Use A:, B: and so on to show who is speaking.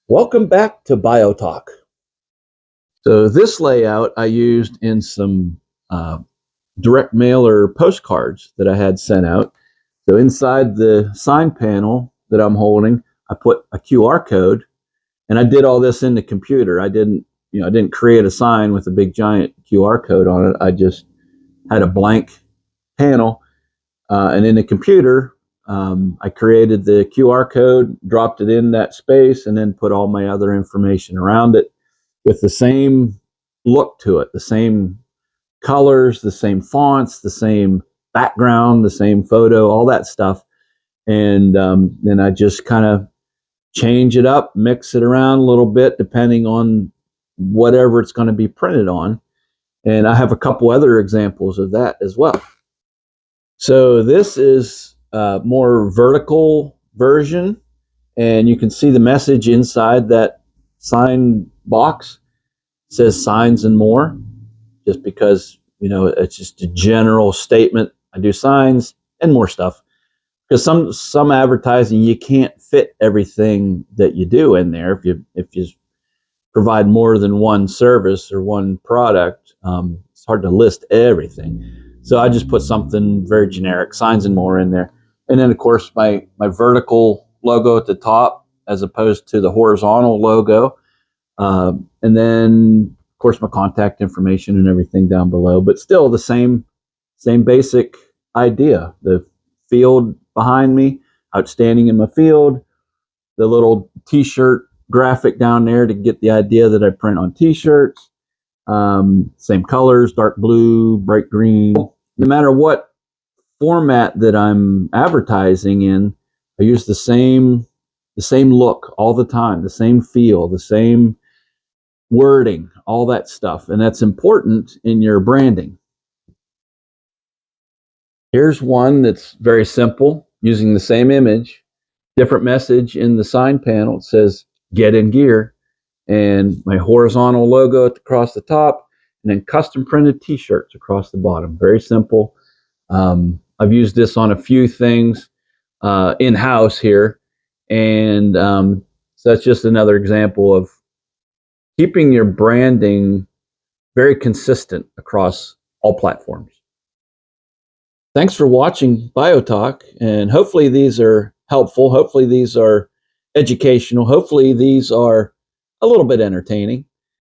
A: Welcome back to BioTalk. So this layout I used in some direct mail or postcards that I had sent out. So inside the sign panel that I'm holding, I put a QR code, and I did all this in the computer. I didn't create a sign with a big giant QR code on it. I just had a blank panel, and in the computer, I created the QR code, dropped it in that space, and then put all my other information around it with the same look to it, the same colors, the same fonts, the same background, the same photo, all that stuff. And then I just kind of change it up, mix it around a little bit, depending on whatever it's going to be printed on. And I have a couple other examples of that as well. So this is a more vertical version, and you can see the message inside that sign box. It says signs and more, just because, it's just a general statement. I do signs and more stuff. Because some advertising, you can't fit everything that you do in there. If you provide more than one service or one product, it's hard to list everything. So I just put something very generic, signs and more, in there. And then, of course, my vertical logo at the top as opposed to the horizontal logo. And then, of course, my contact information and everything down below. But still the same basic idea. The field behind me, outstanding in my field. The little T-shirt graphic down there to get the idea that I print on T-shirts. Same colors, dark blue, bright green. No matter what format that I'm advertising in, I use the same look all the time, the same feel, the same wording, all that stuff. And that's important in your branding. Here's one that's very simple, using the same image, different message in the sign panel. It says, "Get in gear," and my horizontal logo across the top, and then custom printed T-shirts across the bottom. Very simple. I've used this on a few things in-house here, and so that's just another example of keeping your branding very consistent across all platforms. Thanks for watching BioTalk, and hopefully these are helpful. Hopefully these are educational. Hopefully these are a little bit entertaining.